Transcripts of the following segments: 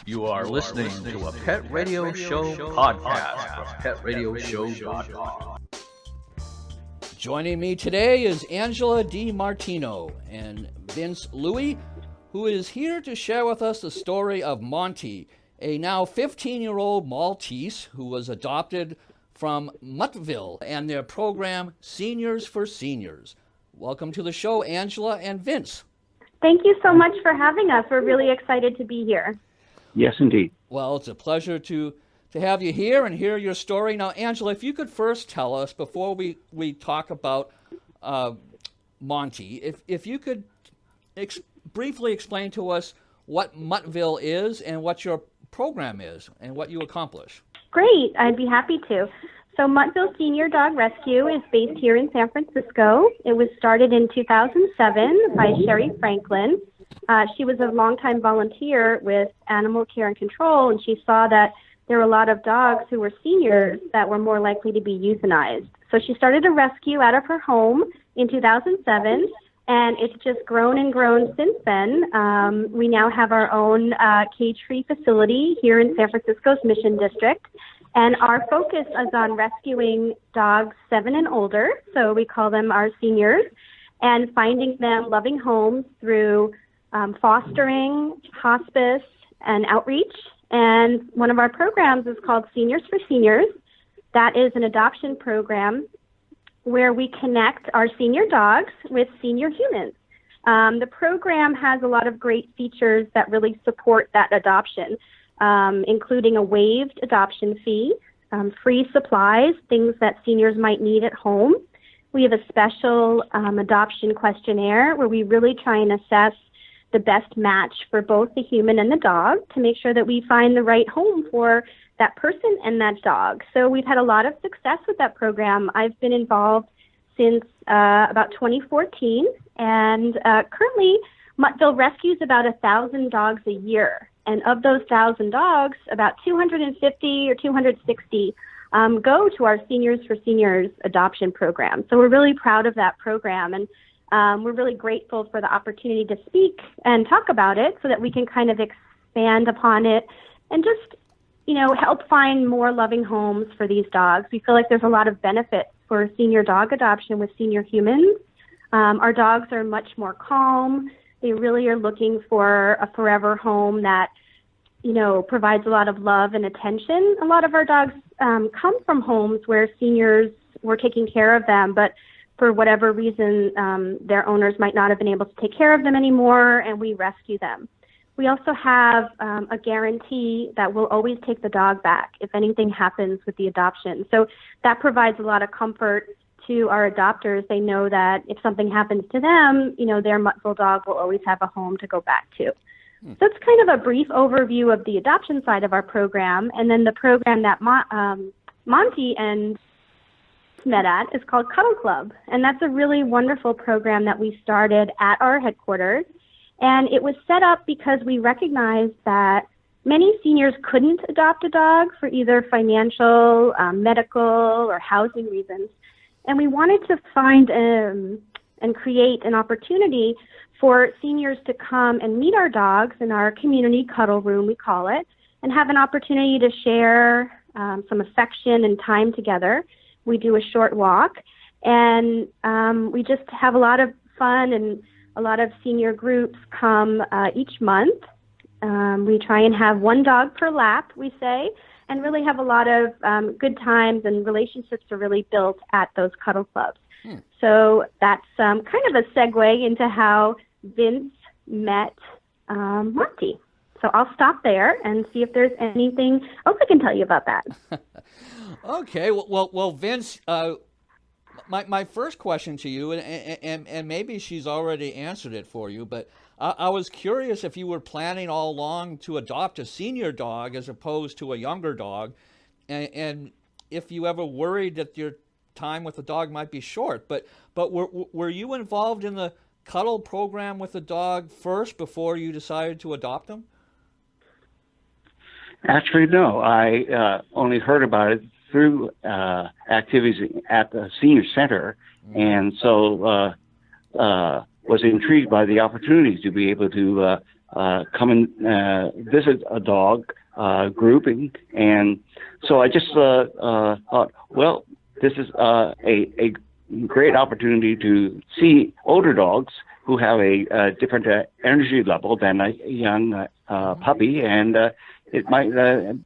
You are listening to a Pet Radio Show podcast from PetRadioShow.com. Joining me today is Angela DiMartino and Vince Louie, who is here to share with us the story of Monte, a now 15-year-old Maltese who was adopted from Muttville and their program Seniors for Seniors. Welcome to the show, Angela and Vince. Thank you so much for having us. We're really excited to be here. Yes, indeed. Well, it's a pleasure to have you here and hear your story. Now, Angela, if you could first tell us, before we talk about Monte, if you could briefly explain to us what Muttville is and what your program is and what you accomplish. Great. I'd be happy to. So Muttville Senior Dog Rescue is based here in San Francisco. It was started in 2007 by Sherry Franklin. She was a longtime volunteer with Animal Care and Control, and she saw that there were a lot of dogs who were seniors that were more likely to be euthanized. So she started a rescue out of her home in 2007, and it's just grown and grown since then. We now have our own cage-free facility here in San Francisco's Mission District, and our focus is on rescuing dogs 7 and older, so we call them our seniors, and finding them loving homes through fostering, hospice, and outreach. And one of our programs is called Seniors for Seniors. That is an adoption program where we connect our senior dogs with senior humans. The program has a lot of great features that really support that adoption, including a waived adoption fee, free supplies, things that seniors might need at home. We have a special adoption questionnaire where we really try and assess the best match for both the human and the dog to make sure that we find the right home for that person and that dog. So we've had a lot of success with that program. I've been involved since about 2014, and currently Muttville rescues about 1,000 dogs a year. And of those 1,000 dogs, about 250 or 260 go to our Seniors for Seniors adoption program. So we're really proud of that program, and we're really grateful for the opportunity to speak and talk about it so that we can kind of expand upon it and just, help find more loving homes for these dogs. We feel like there's a lot of benefits for senior dog adoption with senior humans. Our dogs are much more calm. They really are looking for a forever home that, provides a lot of love and attention. A lot of our dogs come from homes where seniors were taking care of them, but for whatever reason, their owners might not have been able to take care of them anymore, and we rescue them. We also have a guarantee that we'll always take the dog back if anything happens with the adoption. So that provides a lot of comfort to our adopters. They know that if something happens to them, their Muttville dog will always have a home to go back to. So it's kind of a brief overview of the adoption side of our program, and then the program that Monte and met at is called Cuddle Club, and that's a really wonderful program that we started at our headquarters. And it was set up because we recognized that many seniors couldn't adopt a dog for either financial, medical, or housing reasons. And we wanted to find and create an opportunity for seniors to come and meet our dogs in our community cuddle room, we call it, and have an opportunity to share some affection and time together. We do a short walk, and we just have a lot of fun, and a lot of senior groups come each month. We try and have one dog per lap, we say, and really have a lot of good times, and relationships are really built at those cuddle clubs. So that's kind of a segue into how Vince met Monte. So I'll stop there and see if there's anything else I can tell you about that. Okay. Well, Vince, my first question to you, and maybe she's already answered it for you, but I was curious if you were planning all along to adopt a senior dog as opposed to a younger dog, and if you ever worried that your time with the dog might be short. But were you involved in the Cuddle program with the dog first before you decided to adopt him? Actually, no. I only heard about it through activities at the senior center, and so was intrigued by the opportunity to be able to come and visit a dog grouping. And so I just thought, well, this is a great opportunity to see older dogs who have a different energy level than a young puppy, and it might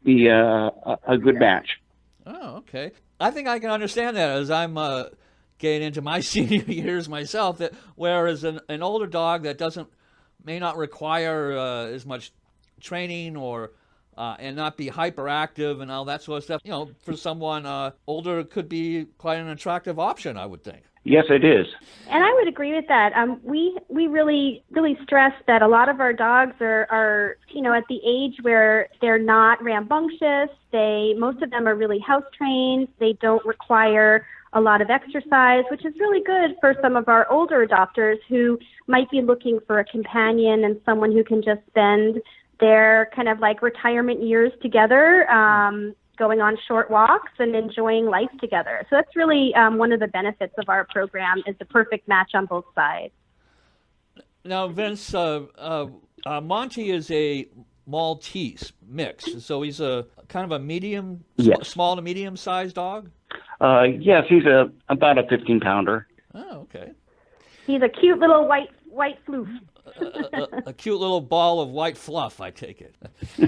be a good match. Oh, okay. I think I can understand that as I'm getting into my senior years myself. That whereas an older dog that may not require as much training or and not be hyperactive and all that sort of stuff, for someone older could be quite an attractive option, I would think. Yes, it is. And I would agree with that. We really stress that a lot of our dogs are at the age where they're not rambunctious. Most of them are really house trained. They don't require a lot of exercise, which is really good for some of our older adopters who might be looking for a companion and someone who can just spend their kind of like retirement years together, going on short walks and enjoying life together. So that's really one of the benefits of our program, is the perfect match on both sides. Now, Vince, Monte is a Maltese mix, so he's a kind of a small to medium-sized dog? Yes, he's about a 15-pounder. Oh, okay. He's a cute little white floof. A cute little ball of white fluff, I take it.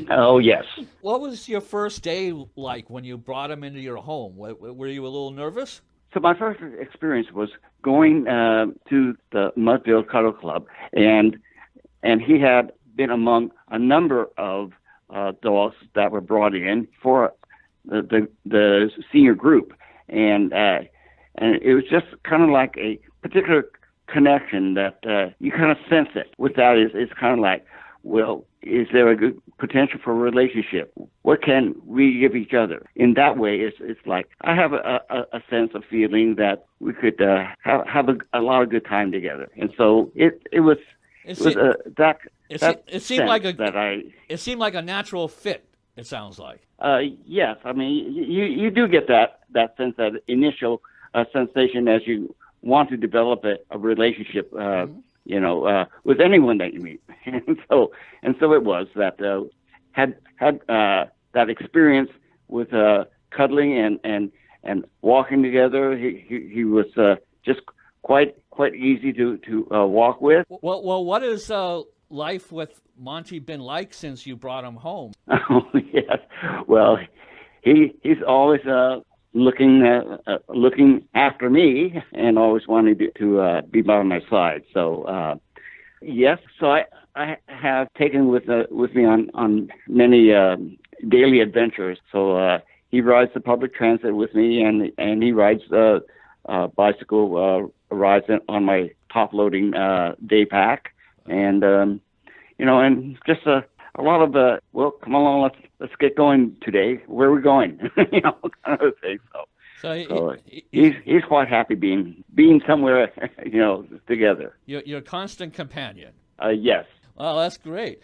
Oh, yes. What was your first day like when you brought him into your home? Were you a little nervous? So my first experience was going to the Mudville Cuddle Club, and he had been among a number of dogs that were brought in for the senior group, and it was just kind of like a particular connection that you kind of sense it. With that, it's kind of like, well, is there a good potential for a relationship? What can we give each other? In that way, it's like I have a sense of feeling that we could have a lot of good time together. And so it seemed like a natural fit. It sounds like. Yes, I mean you do get that sense, that initial sensation as you want to develop a relationship, with anyone that you meet, and so it was that had that experience with cuddling and walking together. He was just quite easy to walk with. Well, what is life with Monte been like since you brought him home? Oh yes, well he's always looking after me and always wanting to be by my side. So yes, so I have taken with me on many daily adventures. So he rides the public transit with me, and he rides bicycle rides on my top loading day pack, and and just a lot of well, come along, let's get going today. Where are we going? Kind of thing. So he's quite happy being somewhere, together. Your constant companion. Yes. Well, that's great.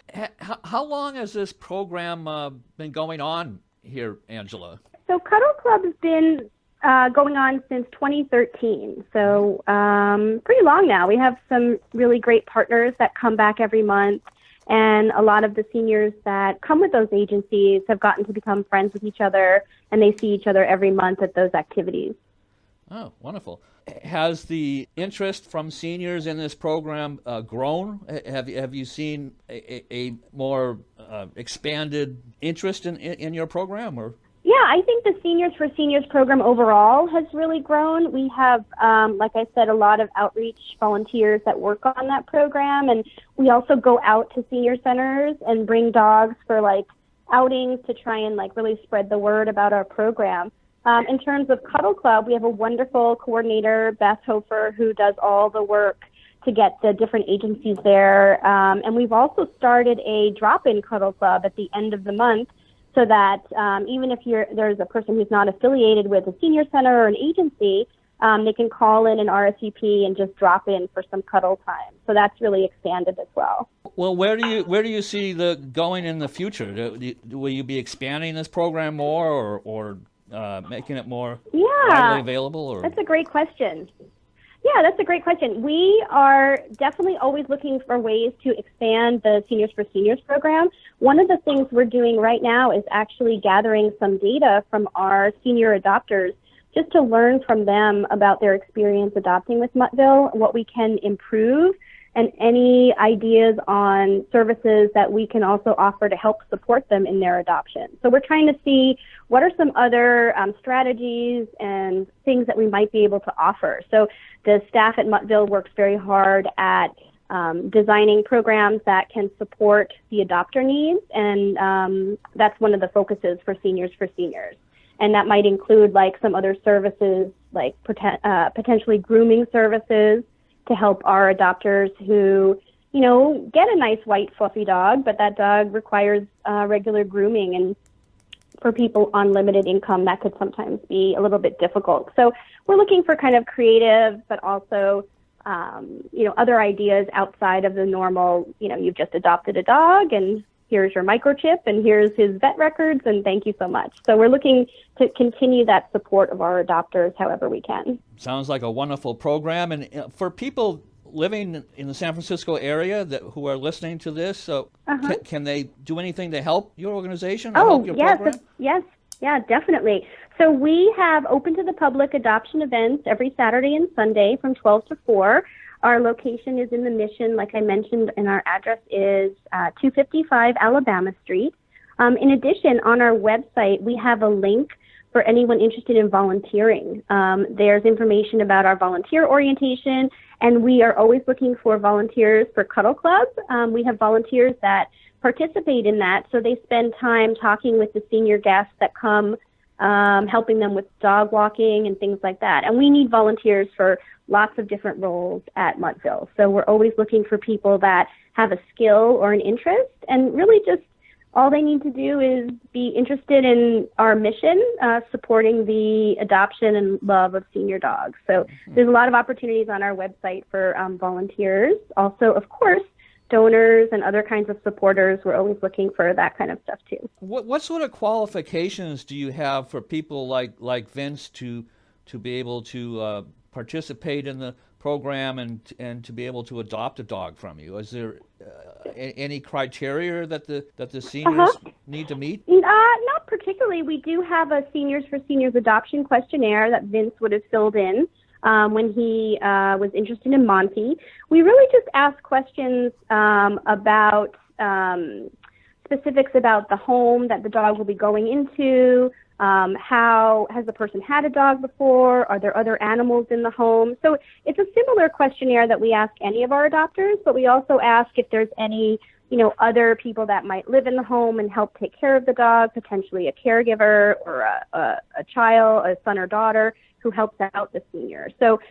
How long has this program been going on here, Angela? So Cuddle Club has been going on since 2013, so pretty long now. We have some really great partners that come back every month, and a lot of the seniors that come with those agencies have gotten to become friends with each other, and they see each other every month at those activities. Oh, wonderful. Has the interest from seniors in this program grown? Have you seen a more expanded interest in your program? Or? Yeah, I think the Seniors for Seniors program overall has really grown. We have, like I said, a lot of outreach volunteers that work on that program, and we also go out to senior centers and bring dogs for outings to try and really spread the word about our program. In terms of Cuddle Club, we have a wonderful coordinator, Beth Hofer, who does all the work to get the different agencies there. And we've also started a drop-in Cuddle Club at the end of the month, so that even if there's a person who's not affiliated with a senior center or an agency, they can call in an RSVP and just drop in for some cuddle time. So that's really expanded as well. Well, where do you see going in the future? Will you be expanding this program more, or making it more widely available? Or? That's a great question. Yeah, that's a great question. We are definitely always looking for ways to expand the Seniors for Seniors program. One of the things we're doing right now is actually gathering some data from our senior adopters just to learn from them about their experience adopting with Muttville, what we can improve, and any ideas on services that we can also offer to help support them in their adoption. So we're trying to see what are some other strategies and things that we might be able to offer. So the staff at Muttville works very hard at designing programs that can support the adopter needs, and that's one of the focuses for Seniors for Seniors. And that might include like some other services, like potentially grooming services, to help our adopters who, you know, get a nice white fluffy dog, but that dog requires regular grooming. And for people on limited income, that could sometimes be a little bit difficult. So we're looking for kind of creative, but also, you know, other ideas outside of the normal, you know, you've just adopted a dog and here's your microchip and here's his vet records and thank you so much. So we're looking to continue that support of our adopters however we can. Sounds like a wonderful program. And for people living in the San Francisco area who are listening to this, can they do anything to help your organization or help your program? Yes, yeah, definitely. So we have open to the public adoption events every Saturday and Sunday from 12 to 4. Our location is in the Mission, like I mentioned, and our address is 255 Alabama Street. In addition, on our website, we have a link for anyone interested in volunteering. There's information about our volunteer orientation, and we are always looking for volunteers for Cuddle Club. We have volunteers that participate in that, so they spend time talking with the senior guests that come, helping them with dog walking and things like that. And we need volunteers for lots of different roles at Muttville. So we're always looking for people that have a skill or an interest, and really just all they need to do is be interested in our mission, supporting the adoption and love of senior dogs. So there's a lot of opportunities on our website for volunteers. Also, of course, donors and other kinds of supporters. We're always looking for that kind of stuff too. What sort of qualifications do you have for people like Vince to be able to participate in the program and to be able to adopt a dog from you? Is there any criteria that the seniors need to meet? Not particularly. We do have a Seniors for Seniors adoption questionnaire that Vince would have filled in when he was interested in Monte. We really just ask questions about specifics about the home that the dog will be going into. How has the person had a dog before? Are there other animals in the home? So it's a similar questionnaire that we ask any of our adopters, but we also ask if there's any, you know, other people that might live in the home and help take care of the dog, potentially a caregiver or a child, a son or daughter who helps out the senior. So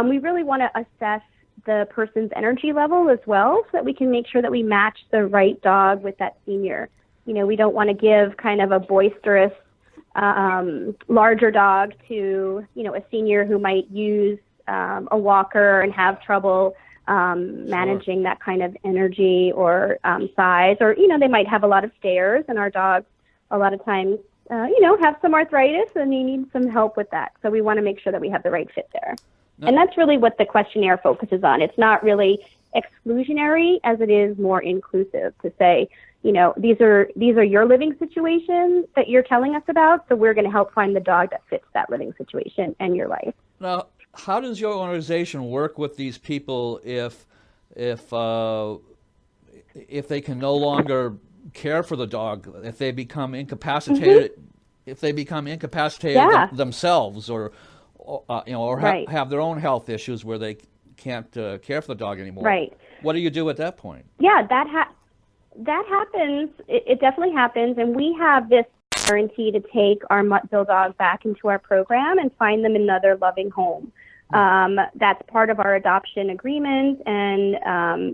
we really want to assess the person's energy level as well, so that we can make sure that we match the right dog with that senior. You know, we don't want to give kind of a boisterous larger dog to, you know, a senior who might use a walker and have trouble managing that kind of energy or size, or, you know, they might have a lot of stairs, and our dogs a lot of times, you know, have some arthritis and they need some help with that. So we want to make sure that we have the right fit there. No. And that's really what the questionnaire focuses on. It's not really exclusionary as it is more inclusive to say, you know, these are your living situations that you're telling us about, so we're going to help find the dog that fits that living situation and your life. Now, how does your organization work with these people if they can no longer care for the dog, if they become incapacitated, themselves, or you know, or have their own health issues where they can't care for the dog anymore? Right. What do you do at that point? Yeah, that happens. It definitely happens, and we have this guarantee to take our Muttville dog back into our program and find them another loving home. That's part of our adoption agreement, and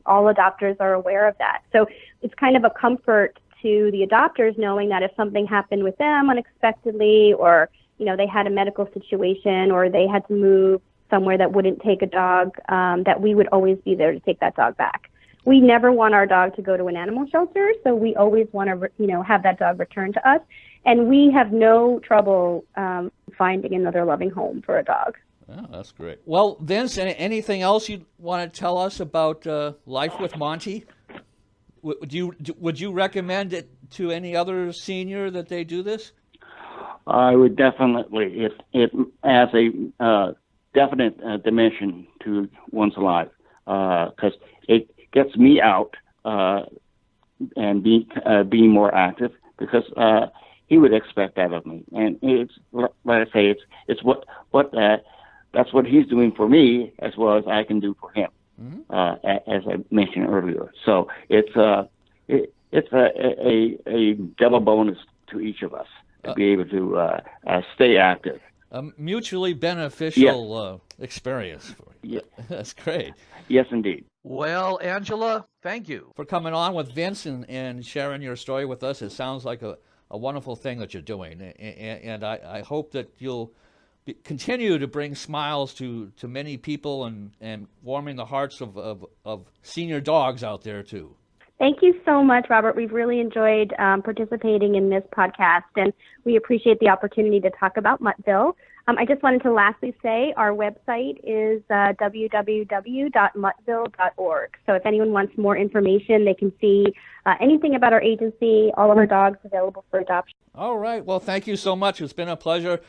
all adopters are aware of that. So it's kind of a comfort to the adopters knowing that if something happened with them unexpectedly, or, you know, they had a medical situation, or they had to move somewhere that wouldn't take a dog, that we would always be there to take that dog back. We never want our dog to go to an animal shelter, so we always want to, you know, have that dog returned to us. And we have no trouble finding another loving home for a dog. Oh, that's great. Well, Vince, anything else you want to tell us about life with Monte? Would you recommend it to any other senior that they do this? I would definitely. It adds a definite dimension to one's life because it gets me out and being more active because he would expect that of me, and it's like I say, it's what that's what he's doing for me as well as I can do for him, as I mentioned earlier. So it's a double bonus to each of us to be able to stay active. A mutually beneficial experience for you. Yeah. That's great. Yes, indeed. Well, Angela, thank you For coming on with Vince and sharing your story with us. It sounds like a wonderful thing that you're doing, and I hope that you'll continue to bring smiles to many people and warming the hearts of senior dogs out there too. Thank you so much, Robert. We've really enjoyed participating in this podcast, and we appreciate the opportunity to talk about Muttville. I just wanted to lastly say our website is www.muttville.org. So if anyone wants more information, they can see anything about our agency, all of our dogs available for adoption. All right. Well, thank you so much. It's been a pleasure.